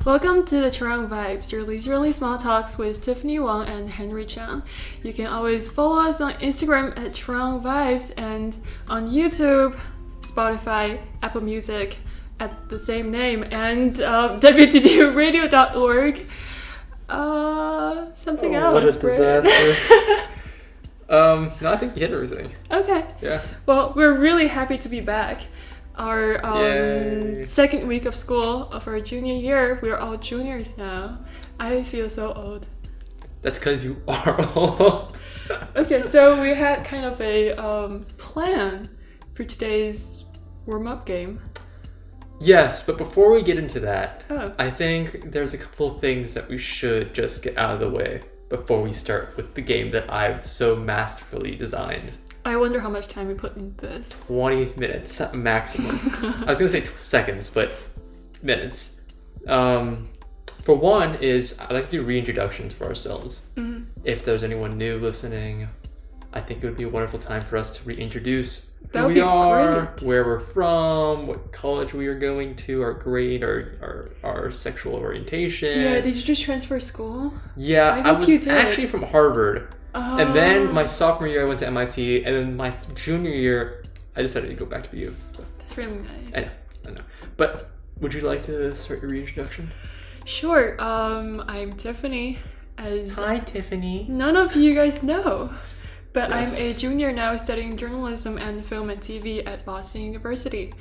Welcome to the Chwang Vibes, your leisurely small talks with Tiffany Wang and Henry Chang. You can always follow us on Instagram at Chwang Vibes and on YouTube, Spotify, Apple Music at the same name, and wtvradio.org. Something else. What a disaster. No, I think you hit everything. Okay. Yeah. Well, we're really happy to be back. Our Yay. second week of school of our junior year. We're all juniors now. I feel so old. That's because you are old. Okay, so we had kind of a plan for today's warm-up game. Yes, but before we get into that, Oh. I think there's a couple of things that we should just get out of the way before we start with the game that I've so masterfully designed. I wonder how much time we put into this. 20 minutes maximum. I was going to say seconds, but minutes. For one is, I like to do reintroductions for ourselves. Mm-hmm. If there's anyone new listening, I think it would be a wonderful time for us to reintroduce That who would we be are, great. where we're from, what college we are going to, our grade, our sexual orientation. Yeah, did you just transfer school? Yeah, I I think was you did. actually from Harvard. Oh. And then my sophomore year I went to MIT, and then my junior year I decided to go back to BU. So, That's really nice. I know. But would you like to start your reintroduction? Sure. I'm Tiffany, as Hi, Tiffany. none of you guys know. But Yes. I'm a junior now studying journalism and film and TV at Boston University.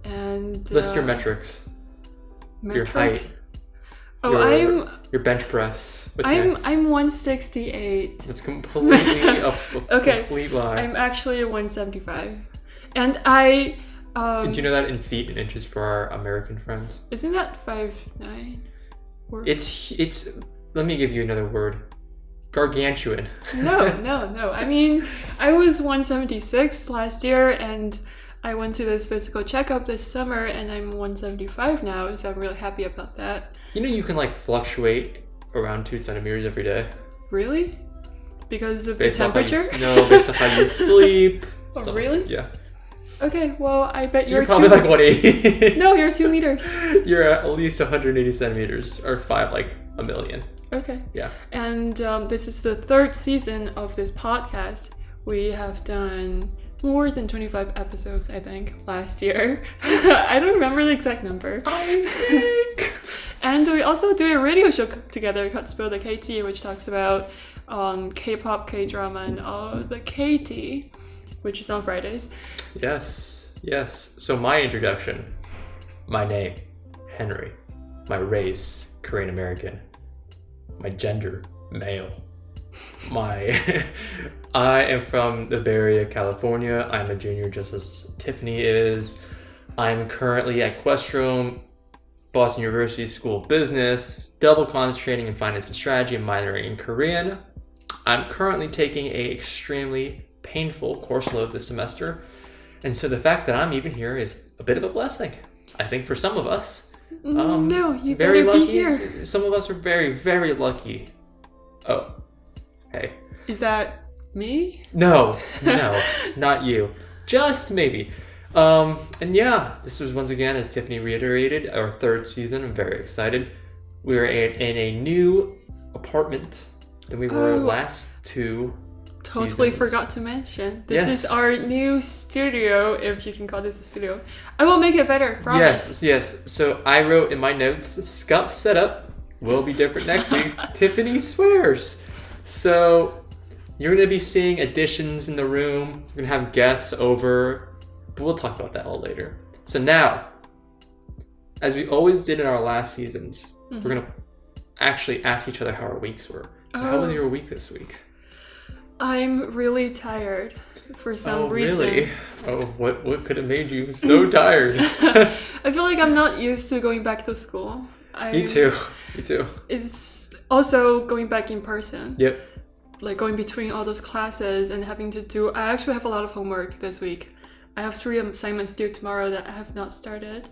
And List your metrics. Your metrics? height. Oh, your bench press. What's I'm next? 168. That's completely a Okay. complete lie. I'm actually a 175. And I Did you know that in feet and inches for our American friends? isn't that 5'9"? Or It's let me give you another word. Gargantuan. No. I mean, I was 176 last year, and I went to this physical checkup this summer, and I'm 175 now, so I'm really happy about that. You know you can like fluctuate around 2 centimeters every day. Really? Because of Based the off how you temperature? based off how you sleep. Oh, stuff. really? Yeah. Okay, well, I bet So you're you're probably two... like 180. No, you're 2 meters. You're at least 180 centimeters, or 5 like a million. Okay. Yeah. And this is the third season of this podcast. We have done more than 25 episodes, I think, last year. I don't remember the exact number. I think. And we also do a radio show together called Spill the KT, which talks about K-pop, K-drama, and all the KT, which is on Fridays. Yes. So my introduction, my name, Henry, my race, Korean American, my gender, male, I am from the Bay Area, California. I'm a junior just as Tiffany is. I'm currently at Questrom, Boston University School of Business, double concentrating in finance and strategy and minoring in Korean. I'm currently taking a extremely painful course load this semester. And so the fact that I'm even here is a bit of a blessing, I think, for some of us. No, you Very better lucky. be here. Some of us are very, very lucky. Oh, hey. Is that me? No, not you. Just maybe. And yeah, this was once again, as Tiffany reiterated, our third season. I'm very excited. We're in a new apartment than we were last two Totally seasons. forgot to mention. This Yes. is our new studio, if you can call this a studio. I will make it better, promise. Yes. So I wrote in my notes, scuff setup will be different next week. Tiffany swears. So you're going to be seeing additions in the room. We're going to have guests over, but we'll talk about that all later. So now, as we always did in our last seasons, we're going to actually ask each other how our weeks were. So how was your week this week? I'm really tired for some reason. Really? Oh, what could have made you so tired? I feel like I'm not used to going back to school. Me too. It's also going back in person. Yep. Like going between all those classes and having to do... I actually have a lot of homework this week. I have 3 assignments due tomorrow that I have not started.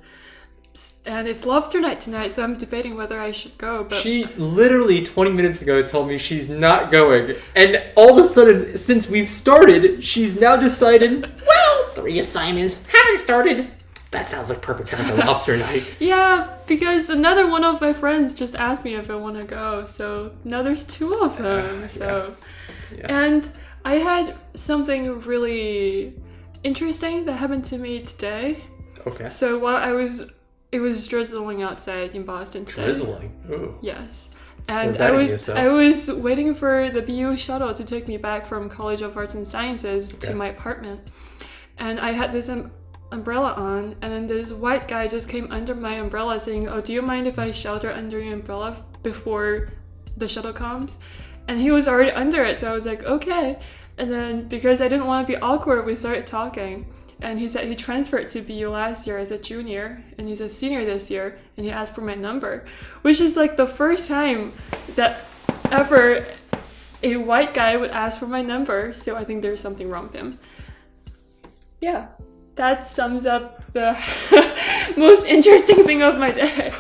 And it's lobster night tonight, so I'm debating whether I should go. But She literally 20 minutes ago told me she's not going. And all of a sudden, since we've started, she's now decided, well, 3 assignments, haven't started. That sounds like perfect time for lobster night. Yeah, because another one of my friends just asked me if I want to go. So now there's two of them. Yeah. And I had something really interesting that happened to me today. Okay. So it was drizzling outside in Boston today. Drizzling? Ooh. Yes. And Well, I was waiting for the BU shuttle to take me back from College of Arts and Sciences to my apartment. And I had this umbrella on, and then this white guy just came under my umbrella saying, "Oh, do you mind if I shelter under your umbrella before the shuttle comes?" And he was already under it, so I was like, okay. And then because I didn't want to be awkward, we started talking. And he said he transferred to BU last year as a junior, and he's a senior this year, and he asked for my number, which is like the first time that ever a white guy would ask for my number, so I think there's something wrong with him. Yeah, that sums up the most interesting thing of my day.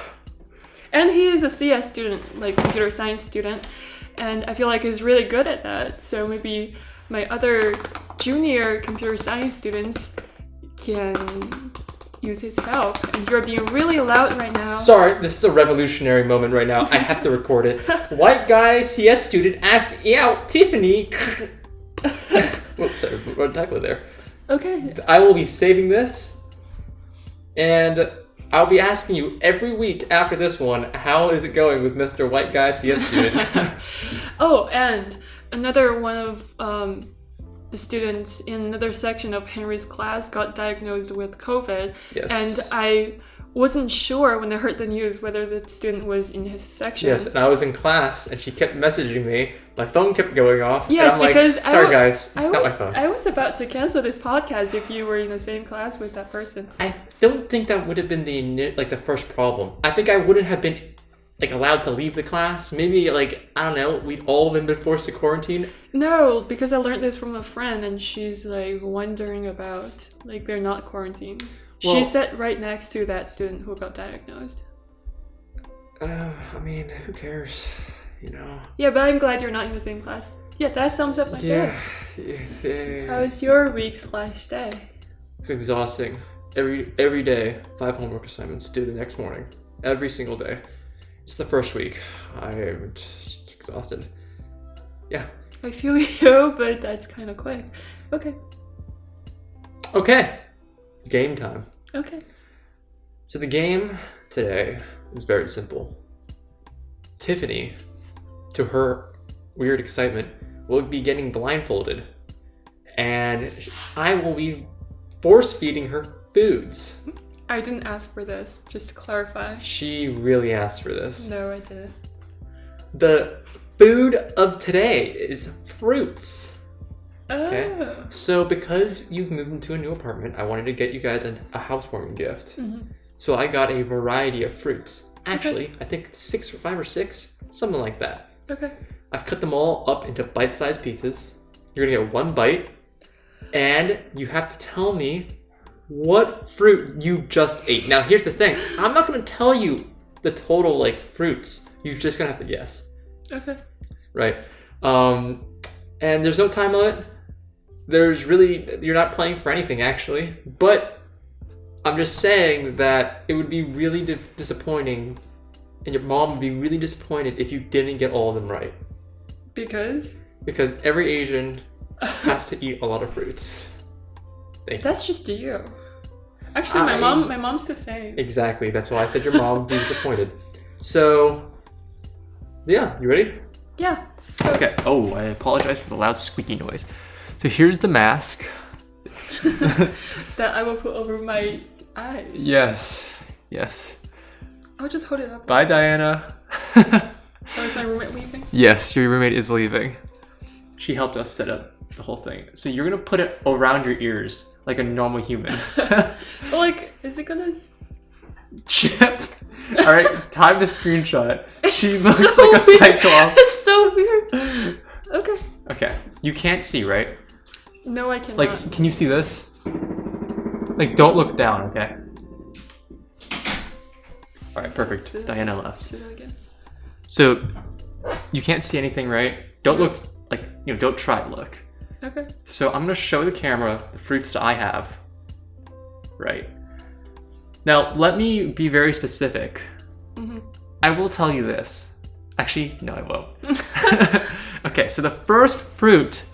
And he is a CS student, like computer science student, and I feel like he's really good at that, so maybe my other junior computer science students can use his help. And you're being really loud right now. Sorry, this is a revolutionary moment right now. I have to record it. White guy CS student asks out Tiffany. Whoops, sorry, wrote a typo there. Okay. I will be saving this, and I'll be asking you every week after this one, how is it going with Mr. White Guy CS student? Oh, and another one of the students in another section of Henry's class got diagnosed with COVID. Yes. And I wasn't sure when I heard the news whether the student was in his section. Yes, and I was in class, and she kept messaging me. My phone kept going off. Yes, and I'm because like, sorry guys, it's not my phone. I was about to cancel this podcast if you were in the same class with that person. I don't think that would have been the first problem. I think I wouldn't have been allowed to leave the class. Maybe I don't know, we'd all been forced to quarantine. No, because I learned this from a friend, and she's wondering about they're not quarantined. Well, she sat right next to that student who got diagnosed. I mean, who cares? You know. Yeah, but I'm glad you're not in the same class. Yeah, that sums up my day. Yeah. How's your week/day? It's exhausting. Every day, 5 homework assignments due the next morning. Every single day. It's the first week. I'm just exhausted. Yeah. I feel you, but that's kind of quick. Okay. Game time. Okay. So the game today is very simple. Tiffany, to her weird excitement, will be getting blindfolded, and I will be force feeding her foods. I didn't ask for this, just to clarify. She really asked for this. No, I didn't. The food of today is fruits. Okay. Oh. So because you've moved into a new apartment, I wanted to get you guys a housewarming gift. Mm-hmm. So I got a variety of fruits. Actually, I think 5 or 6, something like that. Okay. I've cut them all up into bite-sized pieces. You're gonna get one bite, and you have to tell me what fruit you just ate. Now here's the thing. I'm not gonna tell you the total fruits. You're just gonna have to guess. Okay. Right. And there's no time limit. You're not playing for anything, actually. But I'm just saying that it would be really disappointing, and your mom would be really disappointed if you didn't get all of them right. Because? Because every Asian has to eat a lot of fruits. That's just you. Actually, my mom's the same. Exactly. That's why I said your mom would be disappointed. So, yeah, you ready? Yeah. Okay. Oh, I apologize for the loud squeaky noise. So here's the mask. That I will put over my eyes. Yes. I'll just hold it up. Bye, Diana. Oh, is my roommate leaving? Yes, your roommate is leaving. She helped us set up the whole thing. So you're gonna put it around your ears like a normal human. But is it gonna... Chip. All right, time to screenshot. She It's looks so like a weird. cyclops. It's so weird. Okay. You can't see, right? No, I cannot. Can you see this? Don't look down, okay? All right, perfect. Diana left. Say that again. So, you can't see anything, right? Don't look, don't try to look. Okay. So I'm gonna show the camera the fruits that I have. Right. Now, let me be very specific. Mm-hmm. I will tell you this. Actually, no, I won't. Okay, so the first fruit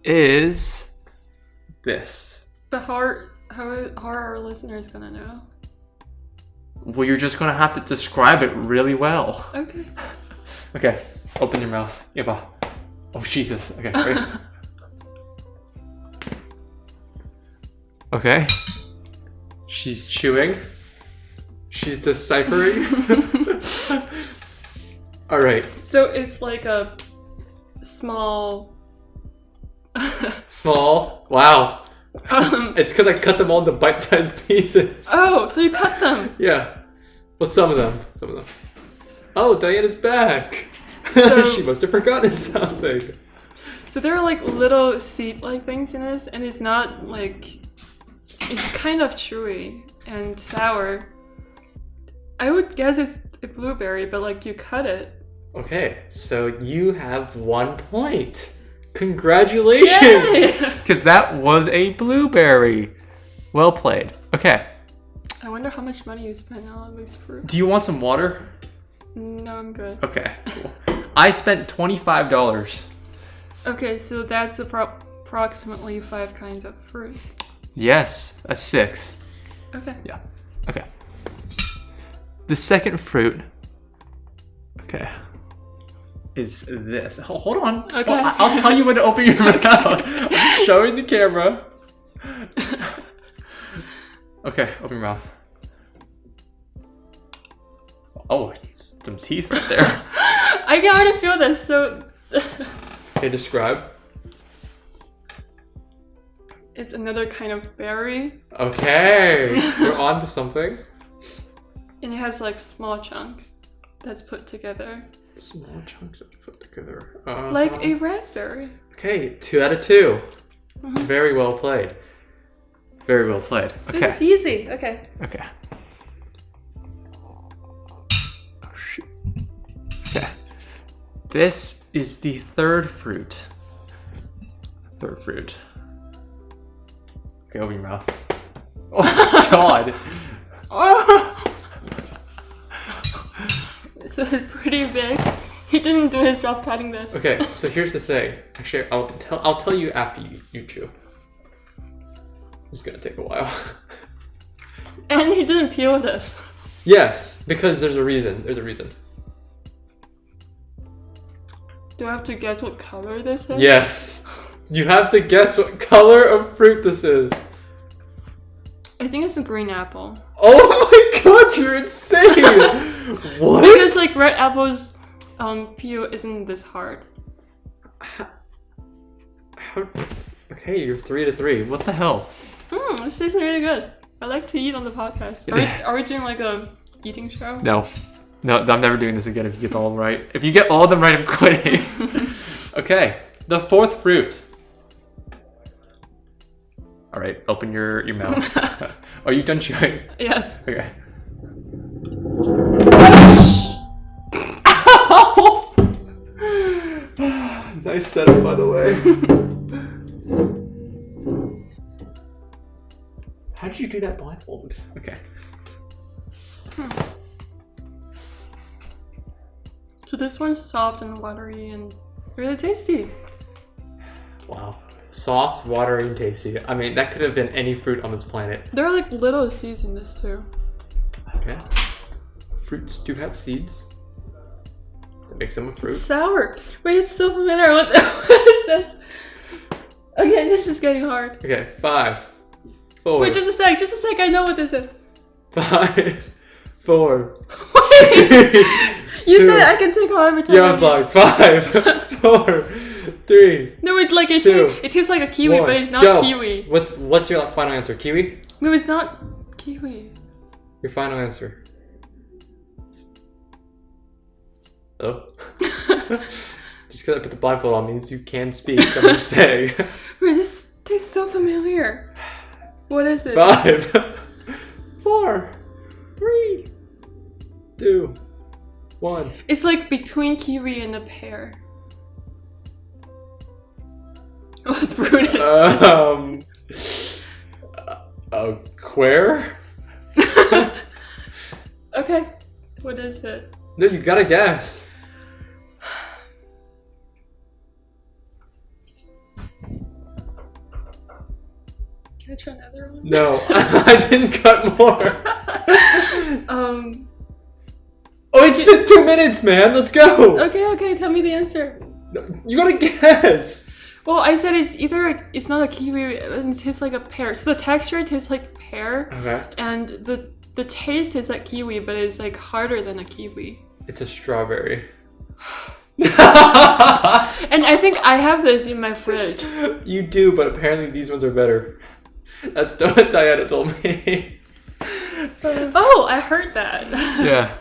is this. But how are our listeners gonna know? Well, you're just gonna have to describe it really well. Okay. Okay, open your mouth. Yeba. Oh, Jesus. Okay, ready? Okay. She's chewing. She's deciphering. All right. So it's like a small. Small. Wow. It's because I cut them all into bite-sized pieces. Oh, so you cut them? Yeah. Well, some of them. Oh, Diana's back. So, she must have forgotten something. So there are like little seed-like things in this, and it's not like. It's kind of chewy and sour. I would guess it's a blueberry, but like you cut it. Okay, so you have 1 point. Congratulations! Because that was a blueberry. Well played. Okay. I wonder how much money you spent on this fruit. Do you want some water? No, I'm good. Okay, cool. I spent $25. Okay, so that's approximately 5 kinds of fruit. Yes, a 6. Okay. Yeah. Okay. The second fruit, okay, is this. Hold on. Okay. I'll tell you when to open your mouth. I'm showing the camera. Okay, open your mouth. Oh, it's some teeth right there. I can already feel this, so... Okay, describe. It's another kind of berry. Okay, you're on to something. And it has like small chunks that's put together. Small chunks that you put together. Like a raspberry. Okay, 2 out of 2. Mm-hmm. Very well played. Very well played. Okay. This is easy. Okay. Okay. Oh, shoot. Okay. This is the third fruit. Third fruit. Okay, open your mouth. Oh my god. Oh! This is pretty big. He didn't do his job cutting this. Okay, so here's the thing. Actually, I'll tell you after you chew. It's gonna take a while. And he didn't peel this. Yes, because there's a reason. There's a reason. Do I have to guess what color this is? Yes. You have to guess what color of fruit this is. I think it's a green apple. Oh my god, you're insane! What? Because like red apples peel isn't this hard. How? Okay, you're 3 to 3. What the hell? This tastes really good. I like to eat on the podcast. Are we doing like a eating show? No, I'm never doing this again if you get all of them right. If you get all of them right, I'm quitting. Okay, the fourth fruit. All right, open your mouth. Are you done chewing? Yes. Okay. Nice setup, by the way. How did you do that blindfolded? Okay. So this one's soft and watery and really tasty. Wow. Soft, watery, and tasty. I mean, that could have been any fruit on this planet. There are like little seeds in this too. Okay. Fruits do have seeds. That makes them a fruit. It's sour. Wait, it's so familiar. What is this? Okay, this is getting hard. Okay, 5, 4. Wait, just a sec. I know what this is. 5, 4. Wait! You 2. said I can take however time. Yeah, I was like 5, 4, 3. No, it like it 2, it tastes like a kiwi, 1. but it's not Go. kiwi. What's your final answer? Kiwi? No, it's not kiwi. Your final answer. Oh. Just because I put the blindfold on means you can speak. I'm just saying. Wait, this tastes so familiar. What is it? 5, 4, 3, 2, 1. It's like between kiwi and a pear. What fruit is this? A Square? Okay, what is it? No, you gotta guess. Can I try another one? No, I didn't cut more. Oh, it's been 2 minutes, man. Let's go. Okay, tell me the answer. You gotta guess. Well, I said it's not a kiwi, and it tastes like a pear. So the texture tastes like pear, Okay. and the taste is like kiwi, but it's like harder than a kiwi. It's a strawberry. And I think I have this in my fridge. You do, but apparently these ones are better. That's what Diana told me. Oh, I heard that. Yeah.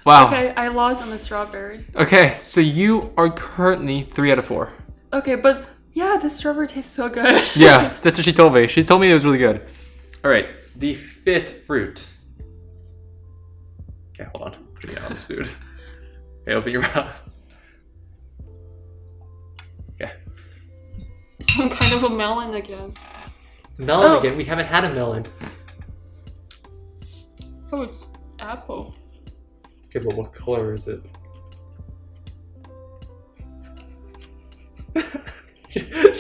Wow. Okay, I lost on the strawberry. Okay, so you are currently 3 out of 4. Okay, but yeah, the strawberry tastes so good. Yeah, that's what she told me. She told me it was really good. All right, the 5th fruit. Okay, hold on. Putting it on this food. Okay, open your mouth. Okay. Some kind of a melon again. Melon Oh. again? We haven't had a melon. Oh, it's apple. Okay, but what color is it?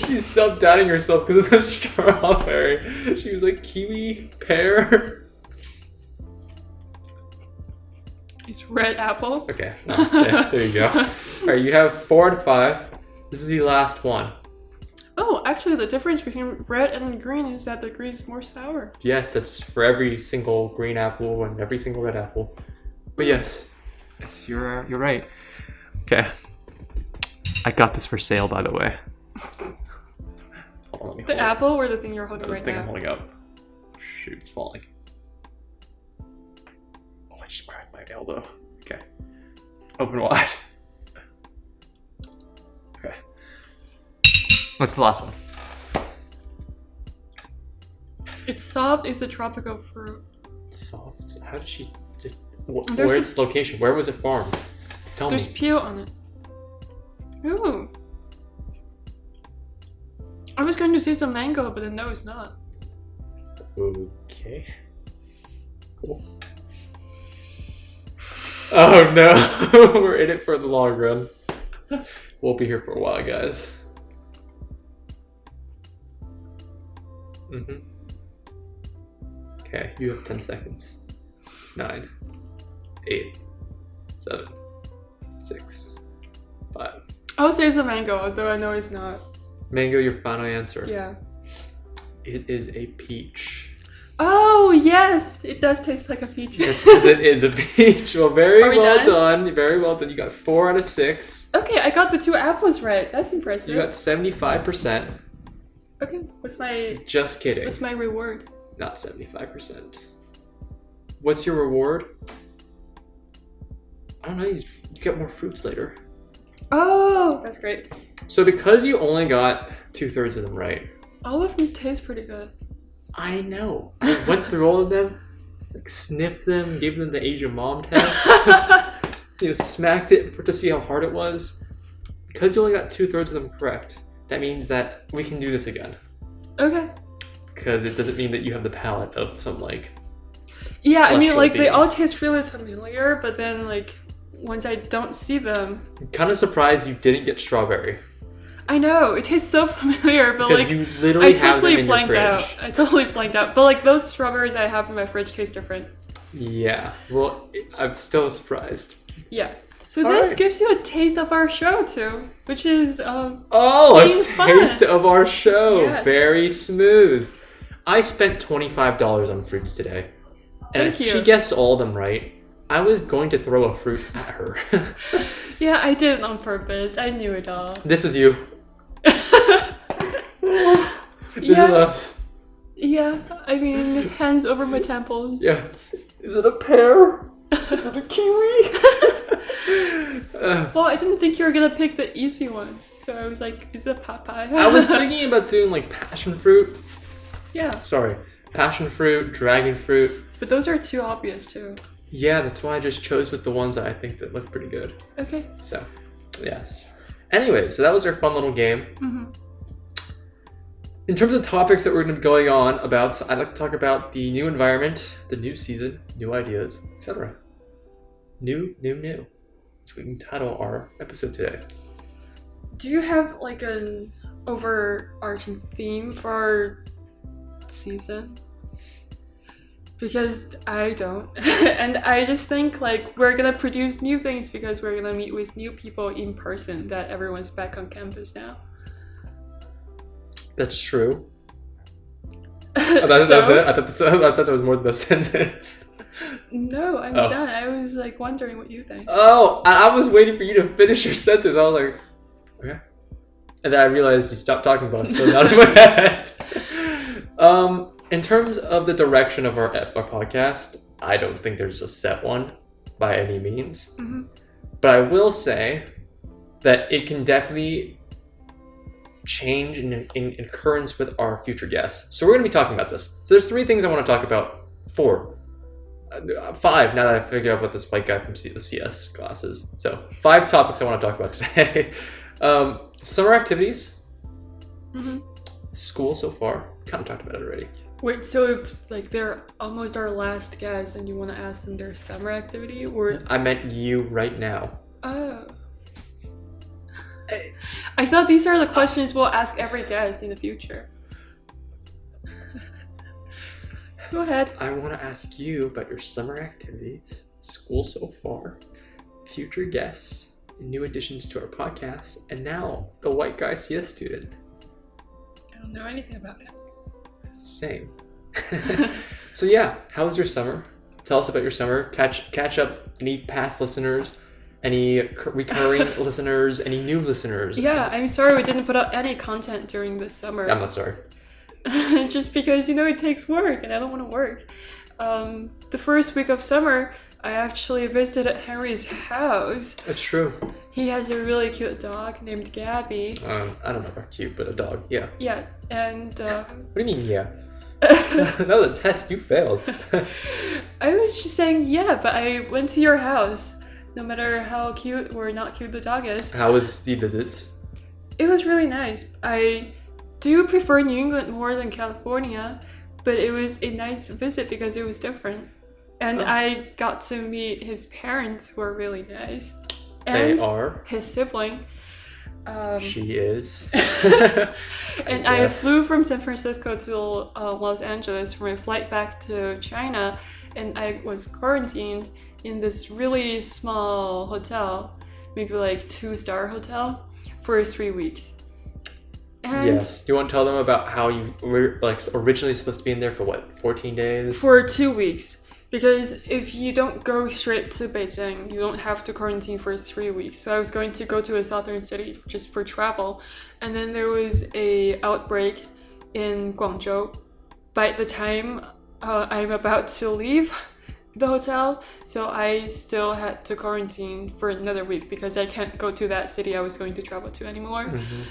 She's self-doubting herself because of the strawberry. She was like, kiwi, pear. It's red apple. Okay, yeah, there you go. Alright, you have 4 out of 5. This is the last one. Oh, actually, the difference between red and green is that the green is more sour. Yes, that's for every single green apple and every single red apple. But yes. Yes, you're right. Okay. I got this for sale, by the way. Hold on, let me The hold apple or the thing you're holding the right thing I'm now? holding up. Shoot, it's falling. Oh, I just cracked my elbow. Okay. Open wide. Okay. What's the last one? It's soft. It's a tropical fruit. Soft. How did she just... There's Where's a- its location? Where was it farmed? Tell There's me. peel on it. Ooh. I was going to say some mango, but then no, it's not. Okay. Cool. Oh no, we're in it for the long run. We'll be here for a while, guys. Okay, you have 10 seconds. 9, 8, 7, 6, 5. I'll say it's a mango, although I know it's not. Mango, your final answer. Yeah. It is a peach. Oh, yes! It does taste like a peach. That's because it is a peach. Well, very Are we well done? done. Very well done. You got 4 out of 6. Okay, I got the 2 apples right. That's impressive. You got 75%. Okay, Just kidding. what's my reward? Not 75%. What's your reward? I don't know. You get more fruits later. Oh, that's great. So because you only got 2/3 of them right, All of them taste pretty good. I know. I went through all of them, like sniffed them, gave them the Asian mom test. Smacked it to see how hard it was. Because you only got 2/3 of them correct, that means that we can do this again. Okay. Because it doesn't mean that you have the palate of some like. Yeah, I mean, Celestial like, they being. all taste really familiar, but then, like, once I don't see them... I'm kind of surprised you didn't get strawberry. I know, it tastes so familiar, but, Because like, you literally I have totally them in your blanked fridge. out. I totally blanked out. But, like, those strawberries I have in my fridge taste different. Yeah. Well, I'm still surprised. Yeah. So All this right. gives you a taste of our show, too, which is, Oh, being a fun. taste of our show. Yes. Very smooth. I spent $25 on fruits today. And Thank if you. she guessed all of them right, I was going to throw a fruit at her. yeah, I did it on purpose. I knew it all. This is you. This is Yeah. us. Yeah, I mean, hands over my temples. Yeah. Is it a pear? Is it a kiwi? Well, I didn't think you were gonna pick the easy ones, so I was like, is it a papaya? I was thinking about doing like passion fruit. Yeah, Sorry. Passion fruit, dragon fruit. but those are too obvious too. Yeah, that's why I just chose with the ones that I think that look pretty good. Okay. So, yes. Anyway, so that was our fun little game. Mm-hmm. in terms of topics that we're going to be going on about, I'd like to talk about the new environment, the new season, new ideas, etc. New. So we can title our episode today. Do you have like an overarching theme for our season? Because I don't. And I just think like we're gonna produce new things because we're gonna meet with new people in person that everyone's back on campus now. That's true. That's it? I thought that was more than a sentence. No, I'm done. I was like wondering what you think. Oh, I was waiting for you to finish your sentence. I was like, okay. And then I realized you stopped talking about it, so now in my head. In terms of the direction of our podcast, I don't think there's a set one by any means. Mm-hmm. But I will say that it can definitely change in occurrence with our future guests. So we're going to be talking about this. So there's 3 things I want to talk about. 4. 5 now that I've figured out what this white guy from the CS class is. So 5 topics I want to talk about today. Summer activities. Mm-hmm. School so far. Kind of talked about it already. Wait, so if like they're almost our last guest and you want to ask them their summer activity, or I meant you right now. Oh. I thought these are the questions we'll ask every guest in the future. Go ahead. I want to ask you about your summer activities, school so far, future guests, new additions to our podcast, and now the white guy CS student. I don't know anything about it. Same. So yeah, how was your summer? Tell us about your summer. Catch up any past listeners, any recurring listeners, any new listeners. Yeah, I'm sorry we didn't put out any content during this summer. I'm not sorry. Just because, it takes work and I don't want to work. The first week of summer, I actually visited Henry's house. That's true. He has a really cute dog named Gabby. I don't know about cute, but a dog, yeah. Yeah, and... What do you mean, yeah? That was a test, you failed. I was just saying, yeah, but I went to your house. No matter how cute or not cute the dog is. How was the visit? It was really nice. I do prefer New England more than California, but it was a nice visit because it was different. And I got to meet his parents, who are really nice. And they are? His sibling. She is. And I flew from San Francisco to Los Angeles for my flight back to China, and I was quarantined in this really small hotel, maybe like 2-star hotel, for 3 weeks. And yes. Do you want to tell them about how you were originally supposed to be in there for 14 days? For 2 weeks. Because if you don't go straight to Beijing, you don't have to quarantine for 3 weeks. So I was going to go to a southern city just for travel. And then there was a outbreak in Guangzhou. By the time I'm about to leave the hotel, so I still had to quarantine for another week because I can't go to that city I was going to travel to anymore. Mm-hmm.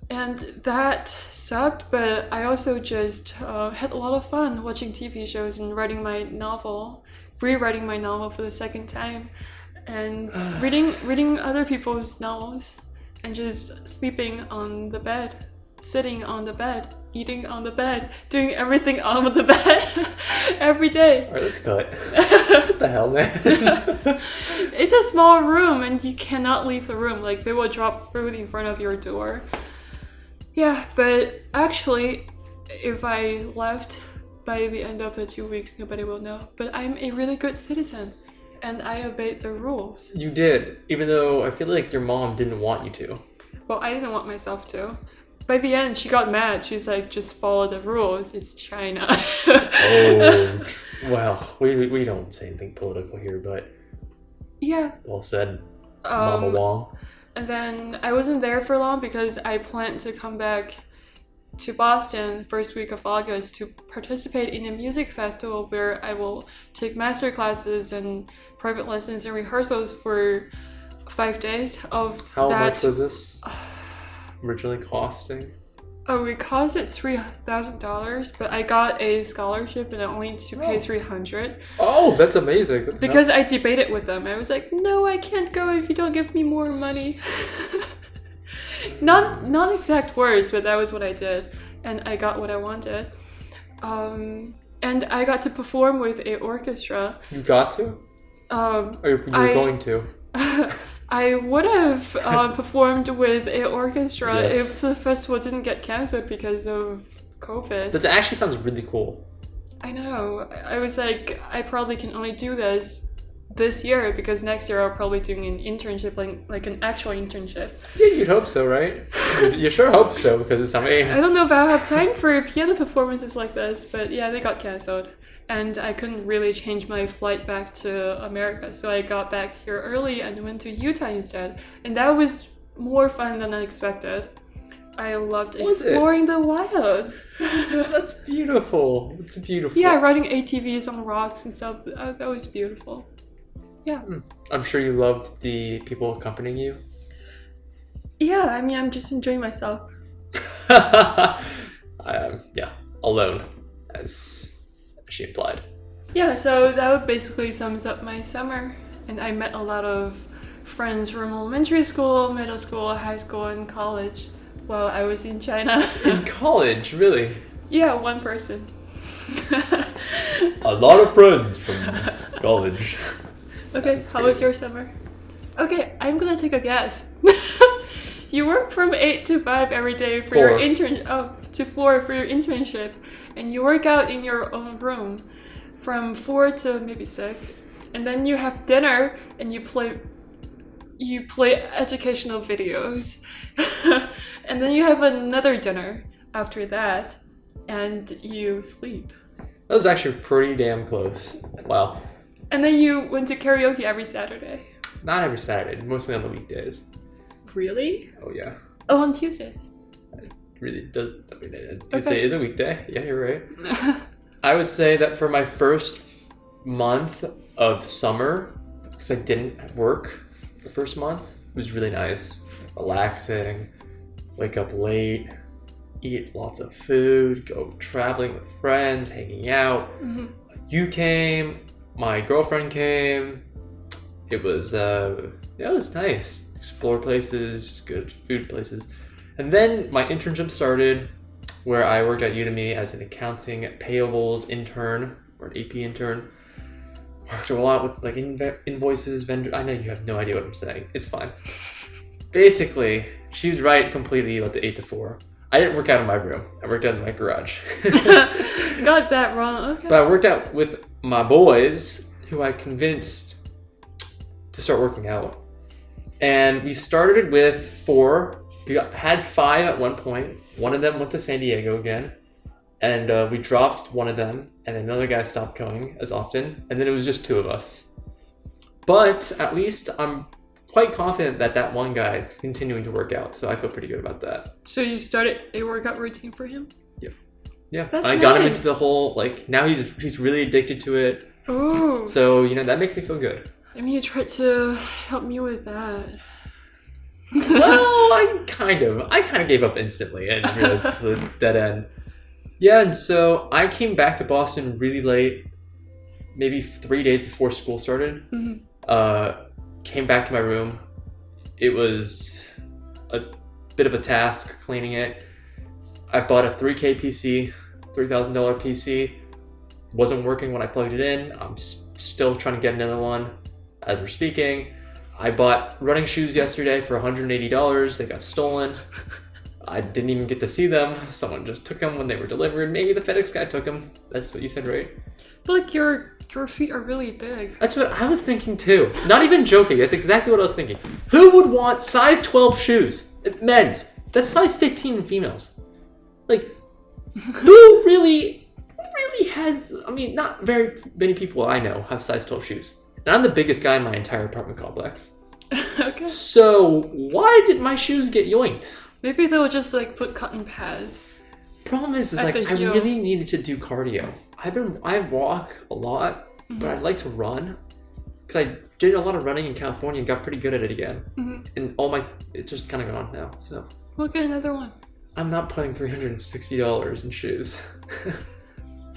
And that sucked, but I also just had a lot of fun watching TV shows and rewriting my novel for the second time, and reading other people's novels, and just sleeping on the bed, sitting on the bed, eating on the bed, doing everything on the bed every day. Alright, let's cut. What the hell, man? It's a small room and you cannot leave the room. Like, they will drop food in front of your door. Yeah, but actually, if I left by the end of the 2 weeks, nobody will know. But I'm a really good citizen, and I obeyed the rules. You did, even though I feel like your mom didn't want you to. Well, I didn't want myself to. By the end, she got mad. She's like, just follow the rules. It's China. Oh, well, we don't say anything political here, but... Yeah. Well said, Mama Wong. And then I wasn't there for long because I planned to come back to Boston first week of August to participate in a music festival where I will take master classes and private lessons and rehearsals for 5 days of How much was this originally costing? Oh, it cost it $3,000, but I got a scholarship and I only need to pay $300. Oh, that's amazing. Because I debated with them. I was like, no, I can't go if you don't give me more money. not exact words, but that was what I did, and I got what I wanted. And I got to perform with a orchestra. You got to? Or you were going to? I would have performed with a orchestra if the festival didn't get cancelled because of COVID. That actually sounds really cool. I know. I was like, I probably can only do this year because next year I'll probably doing an internship, like an actual internship. Yeah, you'd hope so, right? You sure hope so because it's something. I don't know if I'll have time for piano performances like this, but yeah, they got cancelled. And I couldn't really change my flight back to America, so I got back here early and went to Utah instead. And that was more fun than I expected. I loved exploring the wild. That's beautiful. It's beautiful. Yeah, riding ATVs on rocks and stuff. That was beautiful. Yeah. I'm sure you loved the people accompanying you. Yeah, I mean, I'm just enjoying myself. Yeah, alone, as she implied. Yeah, so that basically sums up my summer. And I met a lot of friends from elementary school, middle school, high school, and college while I was in China. In college, really? Yeah, one person. A lot of friends from college. Okay, how was your summer? Okay, I'm gonna take a guess. You work from 8 to 5 every day for your to 4 for your internship, and you work out in your own room from 4 to maybe 6, and then you have dinner and you play educational videos, and then you have another dinner after that, and you sleep. That was actually pretty damn close. Wow. And then you went to karaoke every Saturday. Not every Saturday, mostly on the weekdays. Really? Oh yeah. Oh, on Tuesdays. It really does. I mean, Tuesday is a weekday. Yeah, you're right. I would say that for my first month of summer, because I didn't work the first month, it was really nice. Relaxing, wake up late, eat lots of food, go traveling with friends, hanging out. Mm-hmm. You came, my girlfriend came. It was nice. Explore places, good food places. And then my internship started, where I worked at Udemy as an accounting payables intern, or an AP intern. Worked a lot with like invoices, vendor. I know you have no idea what I'm saying. It's fine. Basically, she's right completely about the 8 to 4. I didn't work out in my room. I worked out in my garage. Got that wrong. Okay. But I worked out with my boys, who I convinced to start working out. And we started with 4. We had 5 at one point. One of them went to San Diego again. And we dropped one of them. And another guy stopped going as often. And then it was just 2 of us. But at least I'm quite confident that one guy is continuing to work out. So I feel pretty good about that. So you started a workout routine for him? Yeah. Yeah. That's I got him into the whole, like, now he's really addicted to it. Ooh. So, that makes me feel good. I mean, you tried to help me with that. Well, I kind of gave up instantly and realized it's a dead end. Yeah, and so I came back to Boston really late, maybe 3 days before school started. Mm-hmm. Came back to my room. It was a bit of a task cleaning it. I bought a $3,000 PC, $3,000 PC. Wasn't working when I plugged it in. I'm still trying to get another one as we're speaking. I bought running shoes yesterday for $180. They got stolen. I didn't even get to see them. Someone just took them when they were delivered. Maybe the FedEx guy took them. That's what you said, right? But like your feet are really big. That's what I was thinking too. Not even joking. That's exactly what I was thinking. Who would want size 12 shoes? Men's. That's size 15 in females. Like, who really has... I mean, not very many people I know have size 12 shoes. And I'm the biggest guy in my entire apartment complex. Okay. So, why did my shoes get yoinked? Maybe they'll just like put cotton pads. Problem is like I really needed to do cardio. I walk a lot, mm-hmm. but I'd like to run because I did a lot of running in California and got pretty good at it again. Mm-hmm. And it's just kind of gone now. So we'll get another one. I'm not putting $360 in shoes.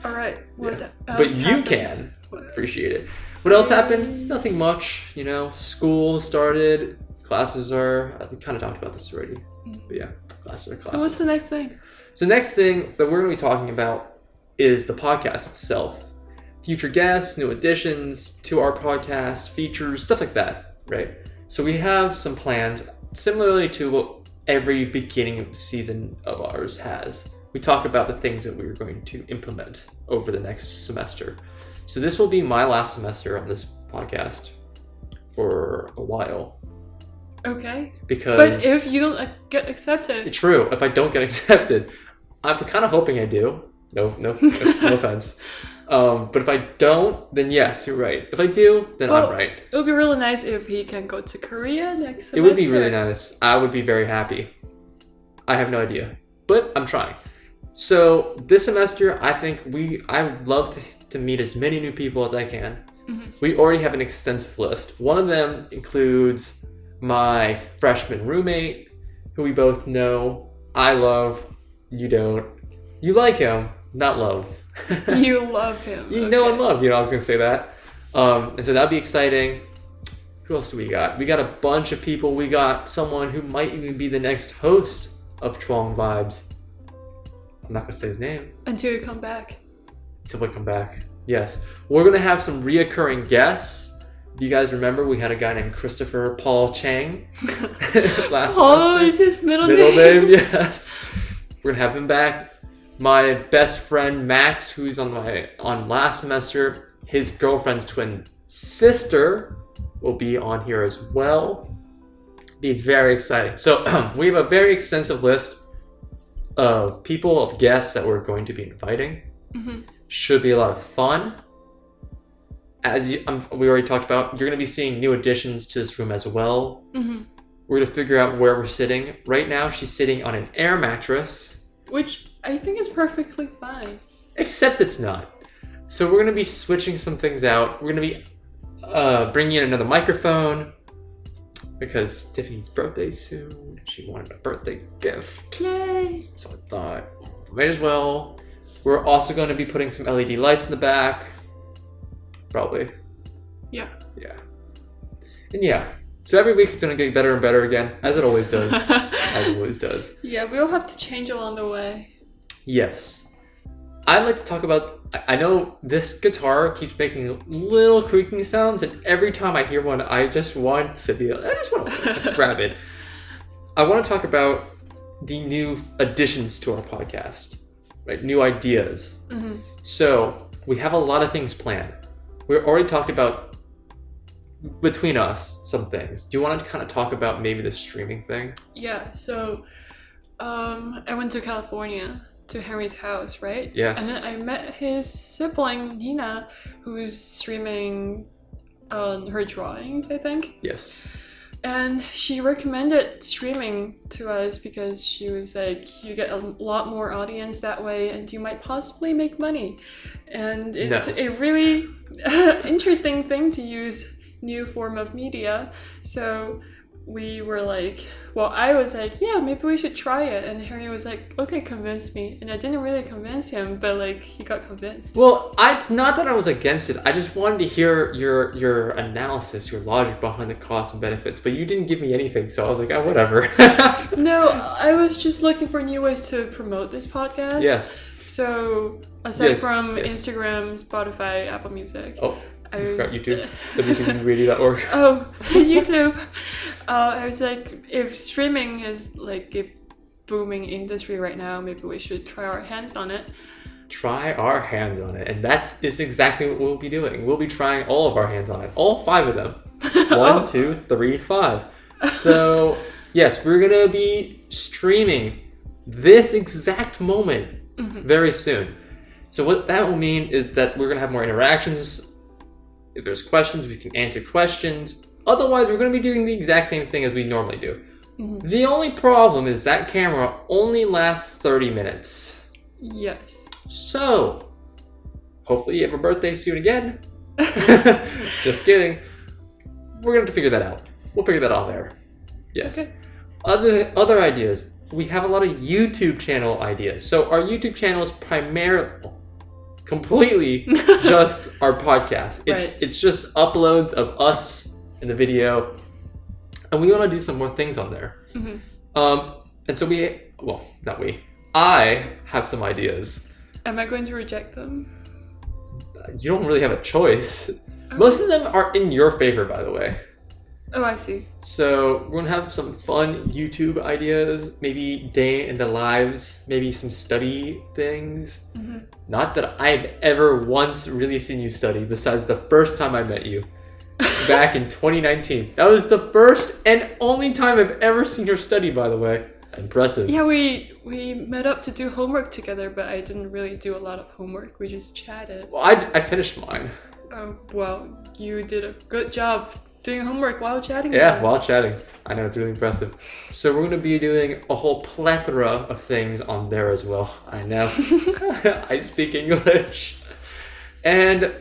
All right. Yeah. But you can appreciate it. What else happened? Nothing much. School started. Classes are. We kind of talked about this already. But yeah, classes are classes. So what's the next thing? So next thing that we're going to be talking about is the podcast itself. Future guests, new additions to our podcast, features, stuff like that, right? So we have some plans similarly to what every beginning of the season of ours has. We talk about the things that we're going to implement over the next semester. So this will be my last semester on this podcast for a while. Okay. Because But if you don't get accepted. true, if I don't get accepted, I'm kind of hoping I do. No offense. But if I don't, then yes, you're right. If I do, then I'm right. It would be really nice if he can go to Korea next semester. It would be really nice. I would be very happy. I have no idea, but I'm trying. So this semester, I think I would love to meet as many new people as I can. Mm-hmm. We already have an extensive list. One of them includes my freshman roommate, who we both know. I love. You don't. You like him, not love. You love him. You know and love. I was going to say that. And so that'd be exciting. Who else do we got? We got a bunch of people. We got someone who might even be the next host of Chwang Vibes. I'm not going to say his name. Until you come back. Until we come back. Yes. We're going to have some reoccurring guests. Do you guys remember we had a guy named Christopher Paul Chang last Paul semester? is his middle name, yes. We're going to have him back. My best friend Max, who's on last semester, his girlfriend's twin sister will be on here as well. Be very exciting. So we have a very extensive list of people, of guests that we're going to be inviting. Mm-hmm. Should be a lot of fun. We already talked about, you're going to be seeing new additions to this room as well. Mm-hmm. We're going to figure out where we're sitting. Right now, she's sitting on an air mattress. Which I think is perfectly fine. Except it's not. So we're going to be switching some things out. We're going to be bringing in another microphone because Tiffany's birthday soon. She wanted a birthday gift. Yay! So I thought, might as well. We're also going to be putting some LED lights in the back. Probably. Yeah. Yeah. And yeah. So every week it's going to get better and better again, as it always does. As it always does. Yeah, we'll have to change along the way. Yes. I'd like to talk about, I know this guitar keeps making little creaking sounds, and every time I hear one, I just want to grab it. I want to talk about the new additions to our podcast, right? New ideas. Mm-hmm. So we have a lot of things planned. We're already talking about, between us, some things. Do you want to kind of talk about maybe the streaming thing? Yeah, so I went to California to Henry's house, right? Yes. And then I met his sibling, Nina, who's streaming her drawings, I think. Yes. And she recommended streaming to us because she was like, you get a lot more audience that way and you might possibly make money. And it's a really interesting thing to use new form of media. So we were like, well, I was like, yeah, maybe we should try it. And Harry was like, okay, convince me. And I didn't really convince him, but like he got convinced. Well, it's not that I was against it. I just wanted to hear your analysis, your logic behind the costs and benefits. But you didn't give me anything, so I was like, oh, whatever. No, I was just looking for new ways to promote this podcast. Yes. So aside from Instagram, Spotify, Apple Music. Oh. I forgot YouTube. www.radio.org. Oh, YouTube. I was like, if streaming is like a booming industry right now, maybe we should try our hands on it. Try our hands on it. And that is exactly what we'll be doing. We'll be trying all of our hands on it. All 5 of them. 1, 2, 3, 5. So, yes, we're going to be streaming this exact moment very soon. So what that will mean is that we're going to have more interactions. If there's questions, we can answer questions. Otherwise, we're going to be doing the exact same thing as we normally do. Mm-hmm. The only problem is that camera only lasts 30 minutes. Yes. So, hopefully you have a birthday soon again. Just kidding. We're going to have to figure that out. We'll figure that out there. Yes. Okay. Other ideas. We have a lot of YouTube channel ideas. So our YouTube channel is completely just our podcast. It's just uploads of us in the video, and we want to do some more things on there. Mm-hmm. And so I have some ideas. Am I going to reject them? You don't really have a choice. Most of them are in your favor, by the way. Oh, I see. So we're gonna have some fun YouTube ideas, maybe day in the lives, maybe some study things. Mm-hmm. Not that I've ever once really seen you study, besides the first time I met you back in 2019. That was the first and only time I've ever seen her study, by the way. Impressive. Yeah, we met up to do homework together, but I didn't really do a lot of homework. We just chatted. Well, I finished mine. Oh, well, you did a good job doing homework while chatting. Yeah, then. while chatting. I know, it's really impressive. So we're going to be doing a whole plethora of things on there as well. I know. I speak English. And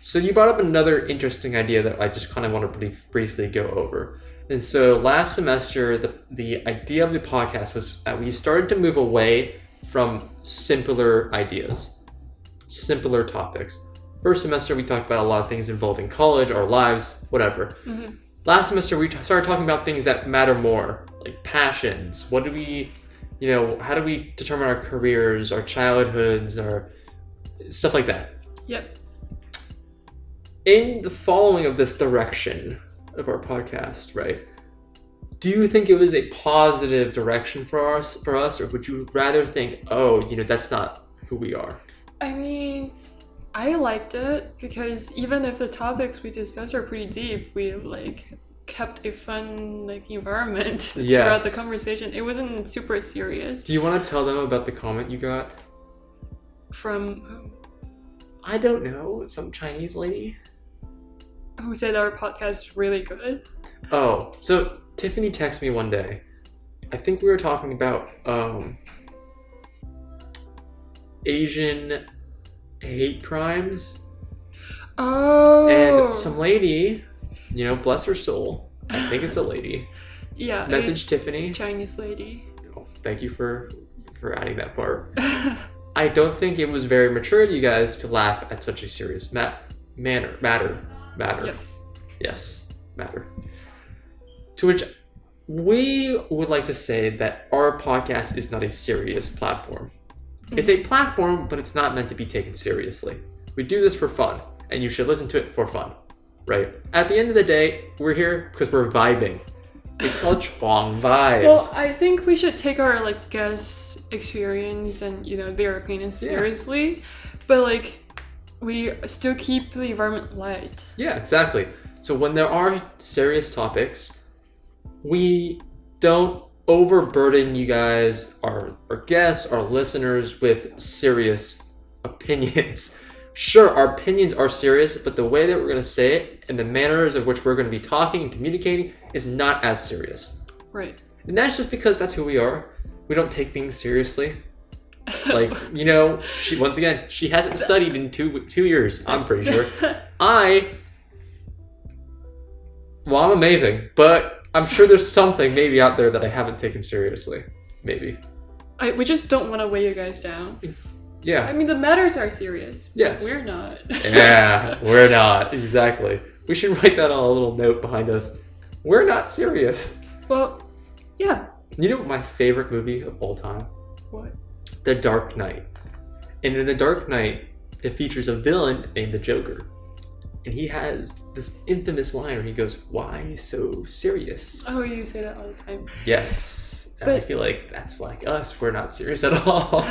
so you brought up another interesting idea that I just kind of want to briefly go over. And so last semester, the idea of the podcast was that we started to move away from simpler ideas, simpler topics. First semester, we talked about a lot of things involving college, our lives, whatever. Mm-hmm. Last semester, we started talking about things that matter more, like passions. What do we, how do we determine our careers, our childhoods, our stuff like that? Yep. In the following of this direction of our podcast, right? Do you think it was a positive direction for us, or would you rather think, that's not who we are? I mean, I liked it because even if the topics we discussed are pretty deep, we kept a fun environment throughout the conversation. It wasn't super serious. Do you want to tell them about the comment you got? From who? I don't know, some Chinese lady. Who said our podcast is really good? Oh, so Tiffany texted me one day. I think we were talking about Asian hate crimes. Oh. And some lady, bless her soul, I think it's a lady. Yeah. Message Tiffany. Chinese lady. Oh, thank you for adding that part. I don't think it was very mature of you guys to laugh at such a serious matter. Yes, matter. To which we would like to say that our podcast is not a serious platform. Mm-hmm. It's a platform, but it's not meant to be taken seriously. We do this for fun, and you should listen to it for fun, right? At the end of the day, we're here because we're vibing. It's called Chwang vibes. Well, I think we should take our guest experience and their opinions seriously, but we still keep the environment light. Yeah, exactly. So when there are serious topics, we don't overburden you guys, our guests, our listeners, with serious opinions. Sure, our opinions are serious, but the way that we're going to say it and the manners of which we're going to be talking and communicating is not as serious. Right. And that's just because that's who we are. We don't take things seriously. She hasn't studied in 2 years, I'm pretty sure. I'm amazing, but I'm sure there's something maybe out there that I haven't taken seriously. Maybe. We just don't want to weigh you guys down. Yeah. I mean, the matters are serious. Yes. We're not. Yeah, we're not. Exactly. We should write that on a little note behind us. We're not serious. Well, yeah. You know what my favorite movie of all time? What? The Dark Knight. And in The Dark Knight, it features a villain named the Joker. And he has this infamous line where he goes, "Why so serious?" Oh, you say that all the time. Yes. And I feel like that's like us. We're not serious at all.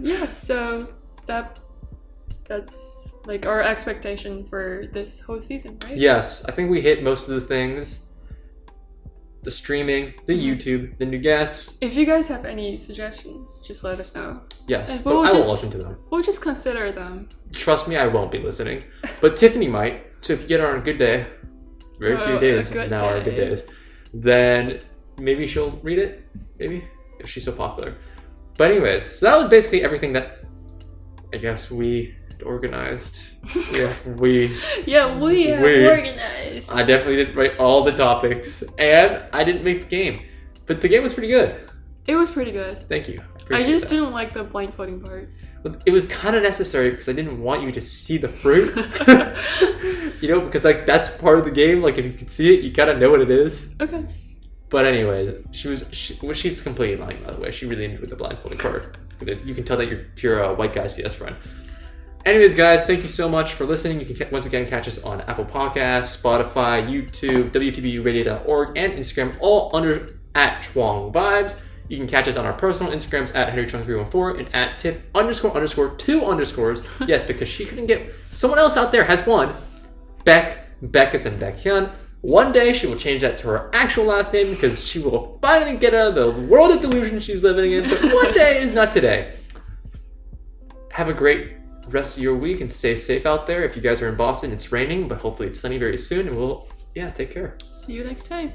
Yeah, so that's our expectation for this whole season, right? Yes, I think we hit most of the things. The streaming, the YouTube, the new guests. If you guys have any suggestions, just let us know. Yes, but I will listen to them. We'll just consider them. Trust me, I won't be listening. But Tiffany might. So if you get her on a good day, very few days now are good days, then maybe she'll read it. Maybe. If she's so popular. But anyways, so that was basically everything that I guess we organized. we organized. I definitely didn't write all the topics, and I didn't make the game, but the game was pretty good. It was pretty good. Thank you. I just didn't like the blindfolding part. It was kind of necessary because I didn't want you to see the fruit. Because that's part of the game. If you can see it, you gotta know what it is. Okay. But anyways, she's completely lying, by the way. She really enjoyed the blindfolding part. You can tell that you're a white guy CS friend. Anyways, guys, thank you so much for listening. You can once again catch us on Apple Podcasts, Spotify, YouTube, WTBUradio.org, and Instagram, all under at Chwang Vibes. You can catch us on our personal Instagrams at HenryChung314 and at Tiff__2_. Yes, because she couldn't get... Someone else out there has one. Beck is in Baekhyun. One day she will change that to her actual last name because she will finally get out of the world of delusion she's living in. But one day is not today. Have a great rest of your week and stay safe out there. If you guys are in Boston, it's raining, but hopefully it's sunny very soon. And take care. See you next time.